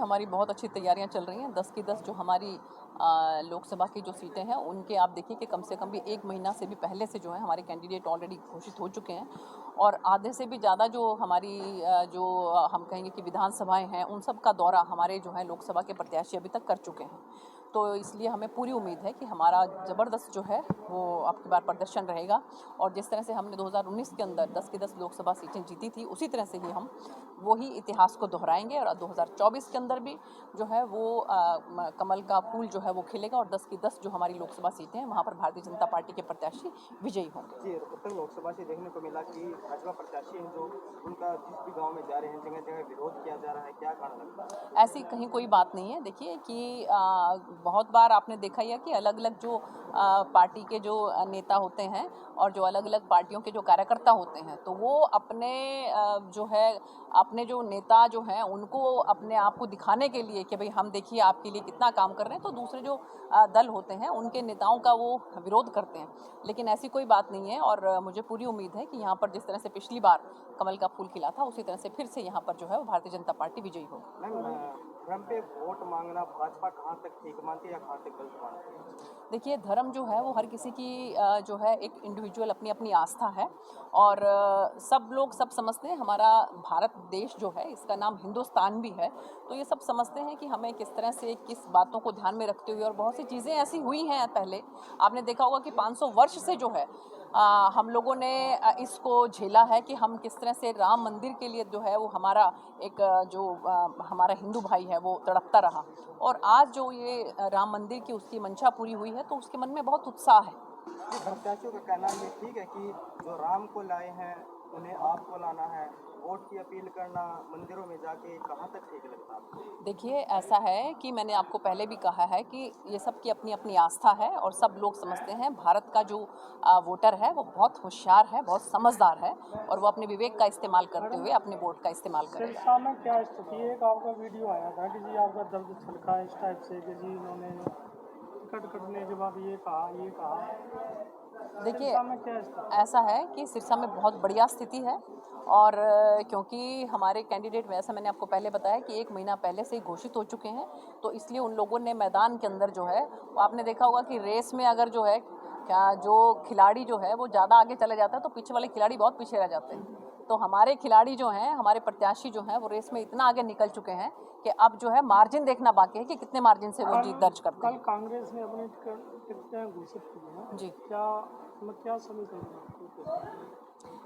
हमारी बहुत अच्छी तैयारियां चल रही हैं। 10 की 10 जो हमारी लोकसभा की जो सीटें हैं उनके आप देखिए कि कम से कम भी 1 महीना से भी पहले से जो है हमारे कैंडिडेट ऑलरेडी घोषित हो चुके हैं और आधे से भी ज़्यादा जो हमारी हम कहेंगे कि विधानसभाएं हैं उन सब का दौरा हमारे जो है लोकसभा के प्रत्याशी अभी तक कर चुके हैं। तो इसलिए हमें पूरी उम्मीद है कि हमारा ज़बरदस्त जो है वो अब की बार प्रदर्शन रहेगा और जिस तरह से हमने 2019 के अंदर 10 की 10 लोकसभा सीटें जीती थी उसी तरह से ही हम वही इतिहास को दोहराएंगे और 2024 के अंदर भी जो है वो कमल का फूल जो है वो खिलेगा और 10 की 10 जो हमारी लोकसभा सीटें हैं वहाँ पर भारतीय जनता पार्टी के प्रत्याशी विजयी होंगे। जी, उत्तर लोकसभा से देखने को मिला कि भाजपा प्रत्याशी हैं जो उनका जिस भी गांव में जा रहे हैं जगह जगह विरोध किया जा रहा है, क्या कारण लगता है? ऐसी कहीं कोई बात नहीं है। देखिए कि बहुत बार आपने देखा ही है कि अलग अलग जो पार्टी के जो नेता होते हैं और जो अलग अलग पार्टियों के जो कार्यकर्ता होते हैं तो वो अपने जो है अपने जो नेता जो हैं उनको अपने आप को दिखाने के लिए कि भाई हम देखिए आपके लिए कितना काम कर रहे हैं तो दूसरे जो दल होते हैं उनके नेताओं का वो विरोध करते हैं। लेकिन ऐसी कोई बात नहीं है और मुझे पूरी उम्मीद है कि यहाँ पर जिस तरह से पिछली बार कमल का फूल खिला था उसी तरह से फिर से यहाँ पर जो है वो भारतीय जनता पार्टी विजयी होगी। धर्म पे वोट मांगना भाजपा कहाँ तक ठीक मानती है या कहाँ तक गलत मानती है? देखिए धर्म जो है वो हर किसी की जो है एक इंडिविजुअल अपनी अपनी आस्था है और सब लोग सब समझते हैं हमारा भारत देश जो है इसका नाम हिंदुस्तान भी है। तो ये सब समझते हैं कि हमें किस तरह से किस बातों को ध्यान में रखते हुए और बहुत सी चीज़ें ऐसी हुई हैं पहले आपने देखा होगा कि 500 वर्ष से जो है हम लोगों ने इसको झेला है कि हम किस तरह से राम मंदिर के लिए जो है वो हमारा एक जो हमारा हिंदू भाई है वो तड़पता रहा और आज जो ये राम मंदिर की उसकी मंशा पूरी हुई है तो उसके मन में बहुत उत्साह है। प्रत्याशियों का कहना ये ठीक है कि जो राम को लाए हैं उन्हें आपको लाना है, वोट की अपील करना मंदिरों में जाके कहाँ तक ठीक लगता है आपको? देखिए ऐसा है कि मैंने आपको पहले भी कहा है कि ये सब की अपनी अपनी आस्था है और सब लोग समझते हैं भारत का जो वोटर है वो बहुत होशियार है बहुत समझदार है और वो अपने विवेक का इस्तेमाल करते हुए अपने वोट का इस्तेमाल करेगा। सिरसा में क्या स्थिति है? एक आपका वीडियो आया था कि जी आपका दर्द छलका इस टाइप से कि जी इन्होंने टिकट कटने के बाद ये कहा। देखिए सिरसा में क्या स्थिति? ऐसा है कि सिरसा में बहुत बढ़िया स्थिति है और क्योंकि हमारे कैंडिडेट वैसा मैंने आपको पहले बताया कि 1 महीना पहले से ही घोषित हो चुके हैं तो इसलिए उन लोगों ने मैदान के अंदर जो है आपने देखा होगा कि रेस में अगर जो है क्या जो खिलाड़ी जो है वो ज़्यादा आगे चले जाता है तो पीछे वाले खिलाड़ी बहुत पीछे रह जाते हैं। तो हमारे खिलाड़ी जो हैं हमारे प्रत्याशी जो हैं वो रेस में इतना आगे निकल चुके हैं कि अब जो है मार्जिन देखना बाकी है कि कितने मार्जिन से वो जीत दर्ज करते हैं। कल कांग्रेस ने अपनी टिकटें घोषित की हैं जी क्या समीकरण?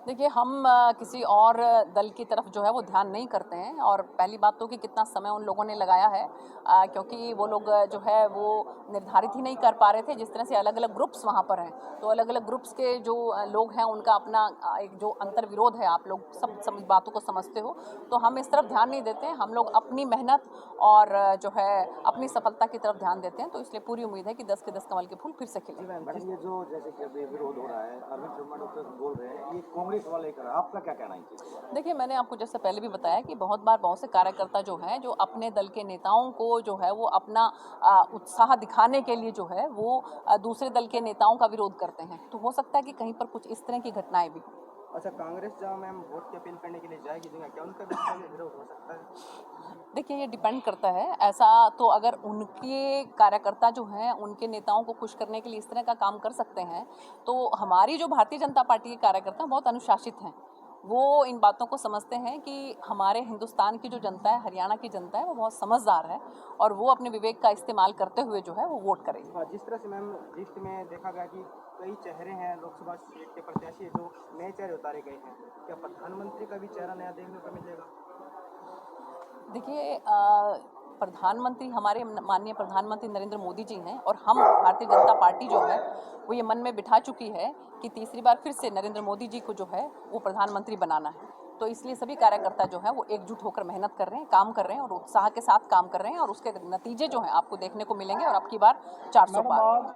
देखिए हम किसी और दल की तरफ जो है वो ध्यान नहीं करते हैं और पहली बात तो कि कितना समय उन लोगों ने लगाया है क्योंकि वो लोग जो है वो निर्धारित ही नहीं कर पा रहे थे जिस तरह से अलग अलग ग्रुप्स वहाँ पर हैं तो अलग अलग ग्रुप्स के जो लोग हैं उनका अपना एक जो अंतर विरोध है आप लोग सब बातों को समझते हो तो हम इस तरफ ध्यान नहीं देते हैं। हम लोग अपनी मेहनत और जो है अपनी सफलता की तरफ ध्यान देते हैं तो इसलिए पूरी उम्मीद है कि 10 के 10 कमल के फूल फिर से खिले। मैडम ये जो जैसे कि अभी विरोध हो रहा है अरविंद शर्मा डॉक्टर बोल रहे हैं ये कांग्रेस वाले कर आपका क्या कहना है? देखिए मैंने आपको जैसे पहले भी बताया कि बहुत से कार्यकर्ता जो हैं जो अपने दल के नेताओं को जो है वो अपना उत्साह दिखाने के लिए जो है वो दूसरे दल के नेताओं का विरोध करते हैं तो हो सकता है कि कहीं पर कुछ इस तरह की घटनाएं भी। अच्छा, कांग्रेस जहाँ मैम वोट की अपील करने के लिए जाएगी जगह क्या उनका भी विरोध हो सकता है? देखिए ये डिपेंड करता है ऐसा तो अगर उनके कार्यकर्ता जो हैं उनके नेताओं को खुश करने के लिए इस तरह का काम कर सकते हैं तो हमारी जो भारतीय जनता पार्टी के कार्यकर्ता बहुत अनुशासित हैं। वो इन बातों को समझते हैं कि हमारे हिंदुस्तान की जो जनता है हरियाणा की जनता है वो बहुत समझदार है और वो अपने विवेक का इस्तेमाल करते हुए जो है वो वोट करेगी। हाँ, जिस तरह से मैम लिस्ट में देखा गया कि कई चेहरे हैं लोकसभा सीट के प्रत्याशी जो नए चेहरे उतारे गए हैं, क्या प्रधानमंत्री का भी चेहरा नया देखने को मिलेगा? देखिए प्रधानमंत्री हमारे माननीय प्रधानमंत्री नरेंद्र मोदी जी हैं और हम भारतीय जनता पार्टी जो है वो ये मन में बिठा चुकी है कि तीसरी बार फिर से नरेंद्र मोदी जी को जो है वो प्रधानमंत्री बनाना है। तो इसलिए सभी कार्यकर्ता जो है वो एकजुट होकर मेहनत कर रहे हैं काम कर रहे हैं और उत्साह के साथ काम कर रहे हैं और उसके नतीजे जो हैं आपको देखने को मिलेंगे और अब की बार 400 पार।